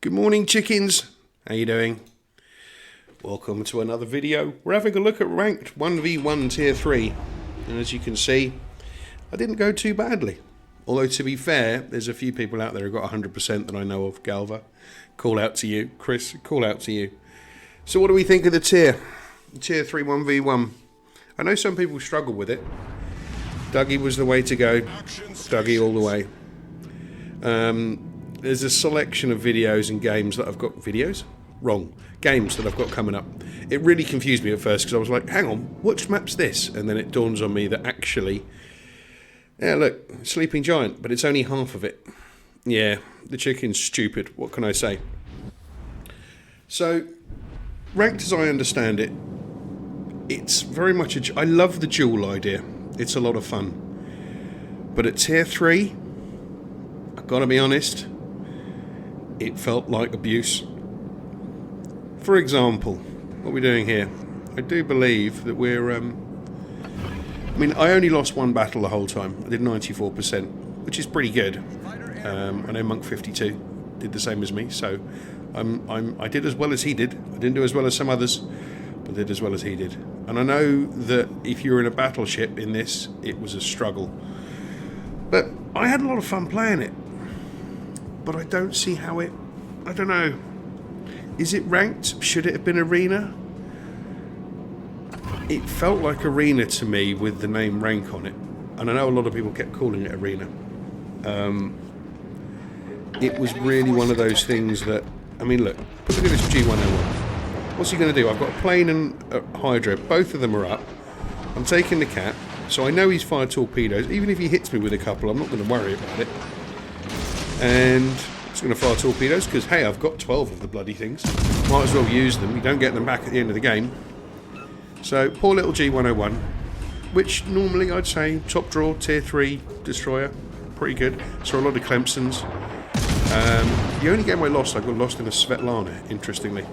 Good morning, chickens. How you doing? Welcome to another video. We're having a look at ranked 1v1 tier 3. And as you can see, I didn't go too badly. Although to be fair, there's a few people out there who got 100% that I know of. Galva, call out to you. Chris, call out to you. So what do we think of the tier? Tier 3 1v1. I know some people struggle with it. Dougie was the way to go. Dougie all the way. There's a selection of videos and games that I've got... Videos? Wrong. Games that I've got coming up. It really confused me at first because I was like, hang on, which map's this? And then it dawns on me that actually... Yeah, look, Sleeping Giant, but it's only half of it. Yeah, the chicken's stupid. What can I say? So, ranked as I understand it, it's very much I love the duel idea. It's a lot of fun. But at tier 3, I've got to be honest, it felt like abuse. For example, what are we doing here? I do believe that we're... I mean, I only lost one battle the whole time. I did 94%, which is pretty good. I know Monk 52 did the same as me, so I did as well as he did. I didn't do as well as some others, but did as well as he did. And I know that if you're in a battleship in this, it was a struggle. But I had a lot of fun playing it. But I don't see how it... I don't know. Is it ranked? Should it have been arena? It felt like arena to me with the name rank on it. And I know a lot of people kept calling it arena. It was really one of those things that... I mean, look at this G101. What's he going to do? I've got a plane and a Hydra. Both of them are up. I'm taking the cap. So I know he's fired torpedoes. Even if he hits me with a couple, I'm not going to worry about it. And it's going to fire torpedoes because, hey, I've got 12 of the bloody things. Might as well use them. You don't get them back at the end of the game. So, poor little G101, which normally I'd say top draw, tier 3 destroyer. Pretty good. Saw a lot of Clemsons. The only game I got lost in a Svetlana, interestingly.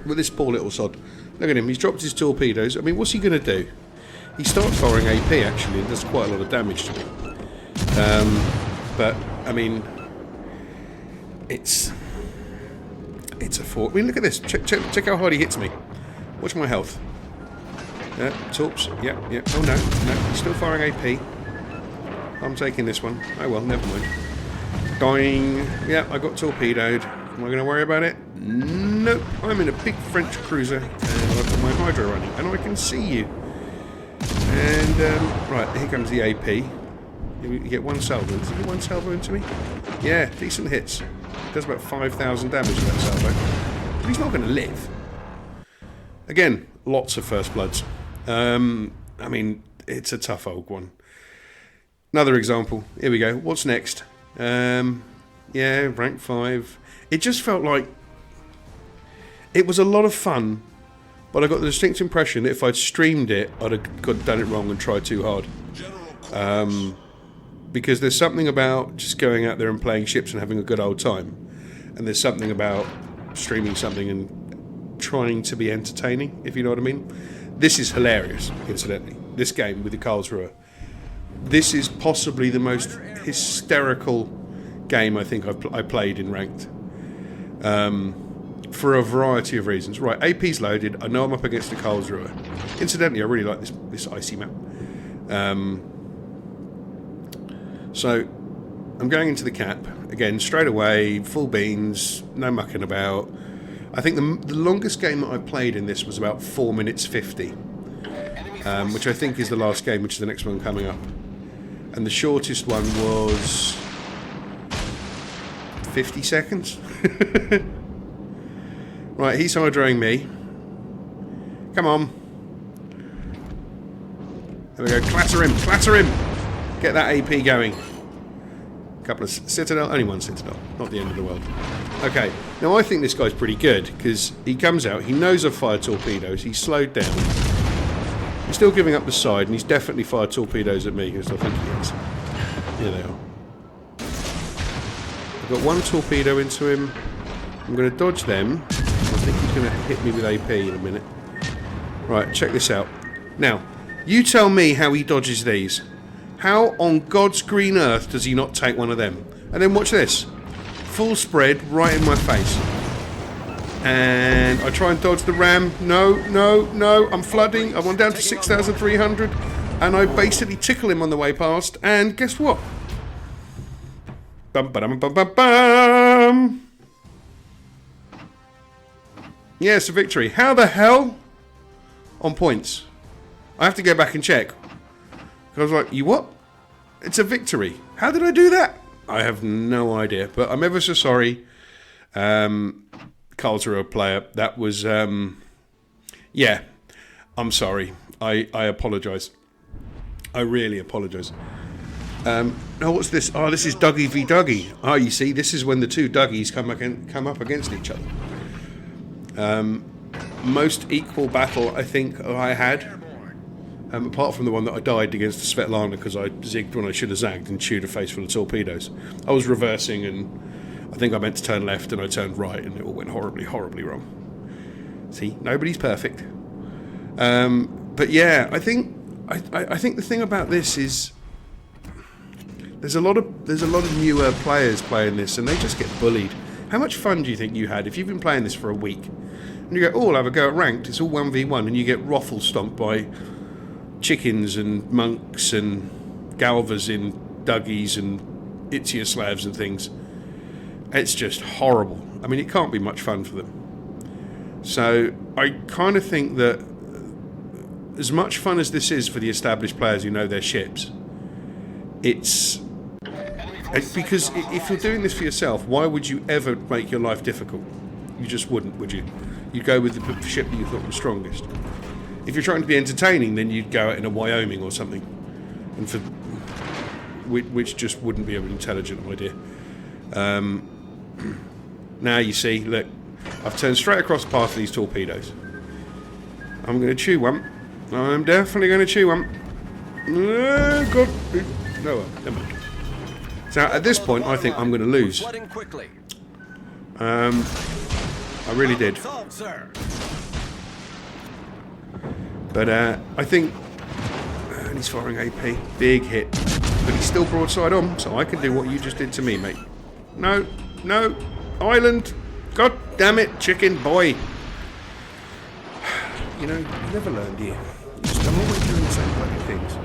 With this poor little sod. Look at him, he's dropped his torpedoes. I mean, what's he going to do? He starts firing AP, actually, and does quite a lot of damage to me. But, I mean, it's a fort. I mean, look at this. Check how hard he hits me. Watch my health. Torps. Yeah. Oh, no. He's still firing AP. I'm taking this one. Oh, well, never mind. Dying. Yeah, I got torpedoed. Am I going to worry about it? Nope. I'm in a big French cruiser, and I've got my Hydra running, and I can see you. And, right, here comes the AP. You get one salvo. Does he get one salvo into me? Yeah, decent hits. Does about 5,000 damage with that salvo. But he's not going to live. Again, lots of first bloods. I mean, it's a tough old one. Another example. Here we go. What's next? Yeah, rank 5. It just felt like it was a lot of fun, but I got the distinct impression that if I'd streamed it, I'd have done it wrong and tried too hard. Because there's something about just going out there and playing ships and having a good old time. And there's something about streaming something and trying to be entertaining, if you know what I mean. This is hilarious, incidentally. This game with the Karlsruhe. This is possibly the most hysterical game I think I played in ranked. For a variety of reasons. Right, AP's loaded. I know I'm up against the Karlsruhe. Incidentally, I really like this icy map. So, I'm going into the cap. Again, straight away, full beans, no mucking about. I think the longest game that I played in this was about 4 minutes 50. Which I think is the last game, which is the next one coming up. And the shortest one was 50 seconds. Right, he's hydroing me. Come on. There we go. Clatter him. Get that AP going. A couple of Citadel. Only one Citadel. Not the end of the world. Okay. Now, I think this guy's pretty good because he comes out. He knows I've fired torpedoes. He's slowed down. He's still giving up the side, and he's definitely fired torpedoes at me, because I think he has. Here they are. I've got one torpedo into him. I'm going to dodge them. I think he's going to hit me with AP in a minute. Right, check this out. Now, you tell me how he dodges these. How on God's green earth does he not take one of them? And then watch this. full spread right in my face. And I try and dodge the ram. No, I'm flooding. I'm on down to 6,300. And I basically tickle him on the way past. And guess what? Bum, ba-dum, bum, bum, bum. Yeah, it's a victory. How the hell? On points. I have to go back and check. I was like, you what? It's a victory. How did I do that? I have no idea. But I'm ever so sorry. Carl's a real player. That was, yeah. I'm sorry. I apologise. I really apologise. Oh, what's this? Oh, this is Dougie v Dougie. Oh, you see, this is when the two Dougies come up against each other. Most equal battle I think I had, apart from the one that I died against Svetlana because I zigged when I should have zagged and chewed a face full of torpedoes. I was reversing and I think I meant to turn left and I turned right and it all went horribly, horribly wrong. See, nobody's perfect. But yeah, I think the thing about this is there's a lot of newer players playing this and they just get bullied. How much fun do you think you had if you've been playing this for a week and you go, oh, I'll have a go at ranked, it's all 1v1 and you get ruffle stomped by chickens and monks and galvas in Dougies and Itsioslavs and things. It's just horrible. I mean, it can't be much fun for them. So I kind of think that as much fun as this is for the established players who know their ships, it's because if you're doing this for yourself, why would you ever make your life difficult? You just wouldn't, would you? You'd go with the ship that you thought was strongest. If you're trying to be entertaining, then you'd go out in a Wyoming or something, and which just wouldn't be an intelligent idea. Now you see, look, I've turned straight across past these torpedoes. I'm going to chew one. I'm definitely going to chew one. God. No, never mind. So at this point, I think I'm going to lose. I really did. But I think and he's firing AP. Big hit. But he's still broadside on, so I can do what you just did to me, mate. No. Island. God damn it, chicken boy. You know, you never learn, do you? I'm always doing the same bloody things.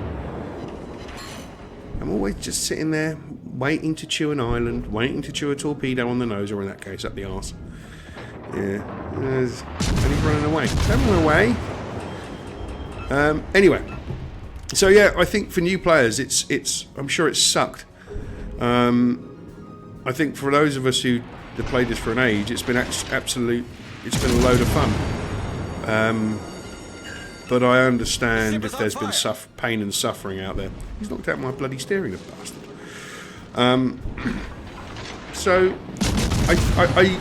I'm always just sitting there, waiting to chew an island, waiting to chew a torpedo on the nose, or in that case, up the arse. Yeah. And he's running away. Don't run away. Anyway. So yeah, I think for new players, it's. I'm sure it's sucked. I think for those of us who have played this for an age, it's been absolute. It's been a load of fun. But I understand if there's been pain and suffering out there. He's knocked out my bloody steering, the bastard. So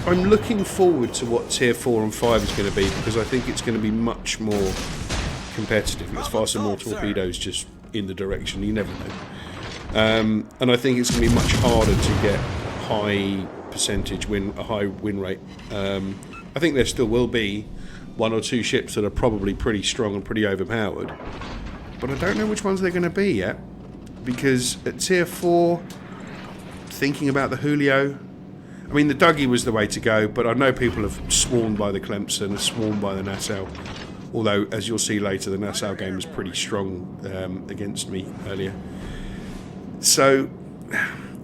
I'm looking forward to what Tier 4 and 5 is going to be, because I think it's going to be much more competitive. Let's fire some more torpedoes just in the direction, you never know. And I think it's going to be much harder to get high percentage a high win rate. I think there still will be one or two ships that are probably pretty strong and pretty overpowered, but I don't know which ones they're going to be yet, because at Tier 4, thinking about the Julio, I mean the Dougie was the way to go, but I know people have sworn by the Clemson, have sworn by the Nassau, although as you'll see later the Nassau game was pretty strong against me earlier. So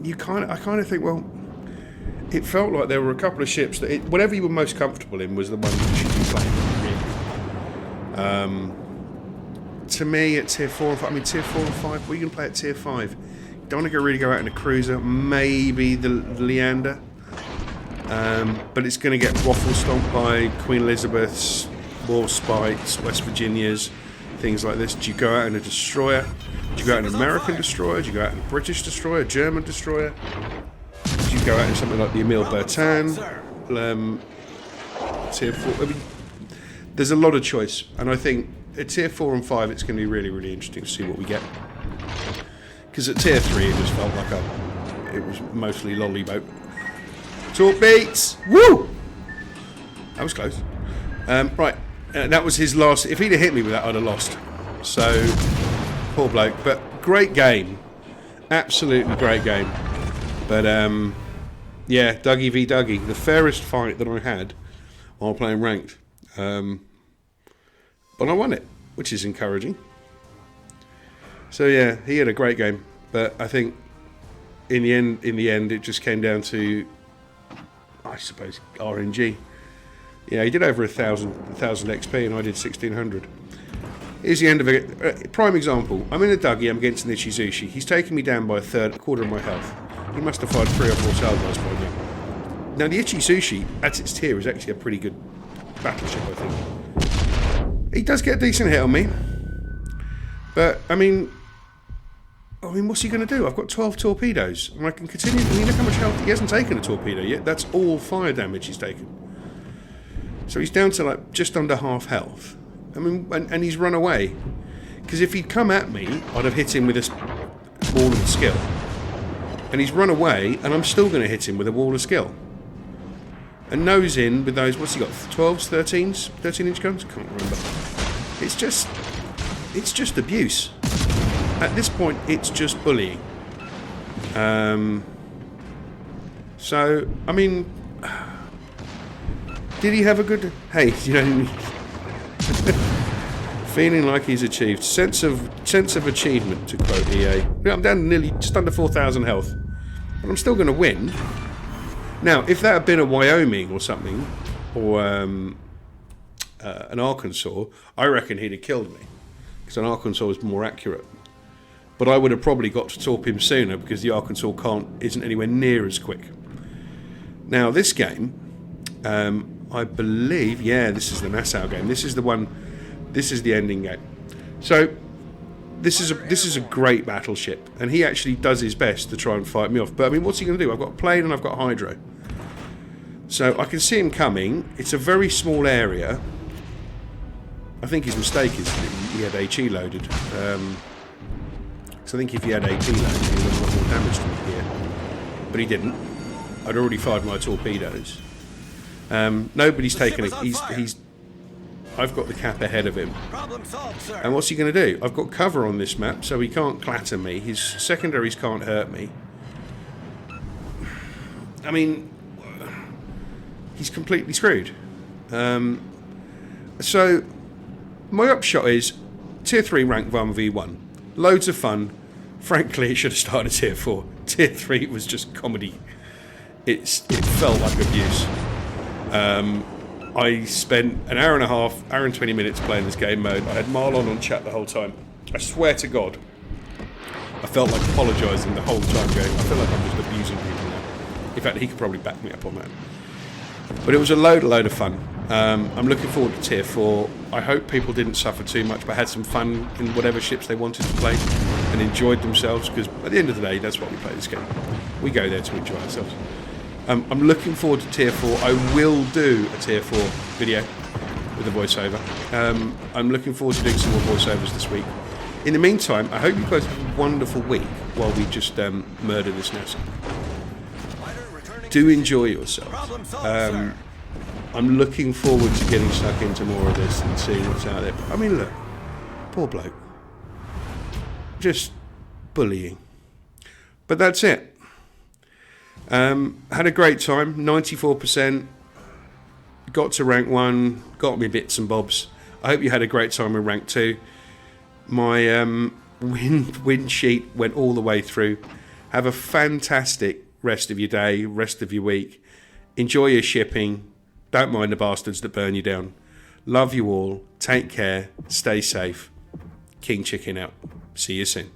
I kind of think, well, it felt like there were a couple of ships that whatever you were most comfortable in was the one you should be playing. To me, at Tier 4 and 5, I mean Tier 4 and 5, we can play at Tier 5. Don't want to really go out in a cruiser, maybe the Leander, but it's going to get waffle stomped by Queen Elizabeths, War Spikes, West Virginias, things like this. Do you go out in a destroyer? Do you go out in an American destroyer? Do you go out in a British destroyer, a German destroyer? Do you go out in something like the Emile Bertin? Tier 4. I mean, there's a lot of choice, and I think at Tier 4 and 5 it's going to be really, really interesting to see what we get. Because at Tier 3 it just felt like it was mostly lollyboat. Torp beats! Woo! That was close. Right, that was his last. If he'd have hit me with that, I'd have lost. So, poor bloke. But great game. Absolutely great game. But, Yeah, Dougie v Dougie. The fairest fight that I had while playing ranked. But I won it, which is encouraging. So yeah, he had a great game. But I think in the end, it just came down to, I suppose, RNG. Yeah, he did over 1,000 XP, and I did 1,600. Here's the end of it. Prime example. I'm in a Dougie. I'm against an Ichizushi. He's taken me down by a quarter of my health. He must have fired 3 or 4 salvos by now. Now the Ichizushi, at its tier, is actually a pretty good battleship, I think. He does get a decent hit on me, but I mean, what's he going to do? I've got 12 torpedoes, and I can continue. I mean, look how much health he hasn't taken a torpedo yet. That's all fire damage he's taken. So he's down to like just under half health. I mean, and he's run away. Because if he'd come at me, I'd have hit him with a wall of skill. And he's run away, and I'm still going to hit him with a wall of skill. And nose in with those, what's he got? 12s, 13s, 13-inch guns? Can't remember. It's just abuse. At this point, it's just bullying. So, I mean, did he have a good... Hey, you know... Feeling like he's achieved. Sense of achievement, to quote EA. I'm down nearly just under 4,000 health. But I'm still going to win. Now, if that had been a Wyoming or something, or an Arkansas, I reckon he'd have killed me. Because an Arkansas is more accurate. But I would have probably got to torp him sooner, because the Arkansas isn't anywhere near as quick. Now, this game, I believe, yeah, this is the Nassau game. This is the one, this is the ending game. So, this is a great battleship, and he actually does his best to try and fight me off. But I mean, what's he going to do? I've got a plane and I've got hydro. So I can see him coming. It's a very small area. I think his mistake is that he had HE loaded. So I think if he had HE loaded, he would have got more damage to me here. But he didn't. I'd already fired my torpedoes. Nobody's taken it. I've got the cap ahead of him. Problem solved, sir. And what's he going to do? I've got cover on this map, so he can't clatter me. His secondaries can't hurt me. I mean, he's completely screwed. So, my upshot is Tier 3 rank 1v1. Loads of fun. Frankly, it should have started Tier 4. Tier 3 was just comedy. It felt like abuse. I spent an hour and a half, hour and 20 minutes playing this game mode. I had Marlon on chat the whole time. I swear to God, I felt like apologising the whole time going, I feel like I'm just abusing people now. In fact, he could probably back me up on that. But it was a load of fun. I'm looking forward to Tier 4. I hope people didn't suffer too much, but had some fun in whatever ships they wanted to play and enjoyed themselves, because at the end of the day, that's what we play this game. We go there to enjoy ourselves. I'm looking forward to Tier 4. I will do a Tier 4 video with a voiceover. I'm looking forward to doing some more voiceovers this week. In the meantime, I hope you guys have a wonderful week while we just murder this NASA. Do enjoy yourselves. I'm looking forward to getting stuck into more of this and seeing what's out there. I mean, look, poor bloke. Just bullying. But that's it. Had a great time, 94%, got to rank 1, got me bits and bobs. I hope you had a great time in rank 2. My win sheet went all the way through. Have a fantastic rest of your day, rest of your week. Enjoy your shipping. Don't mind the bastards that burn you down. Love you all. Take care. Stay safe. King Chicken out. See you soon.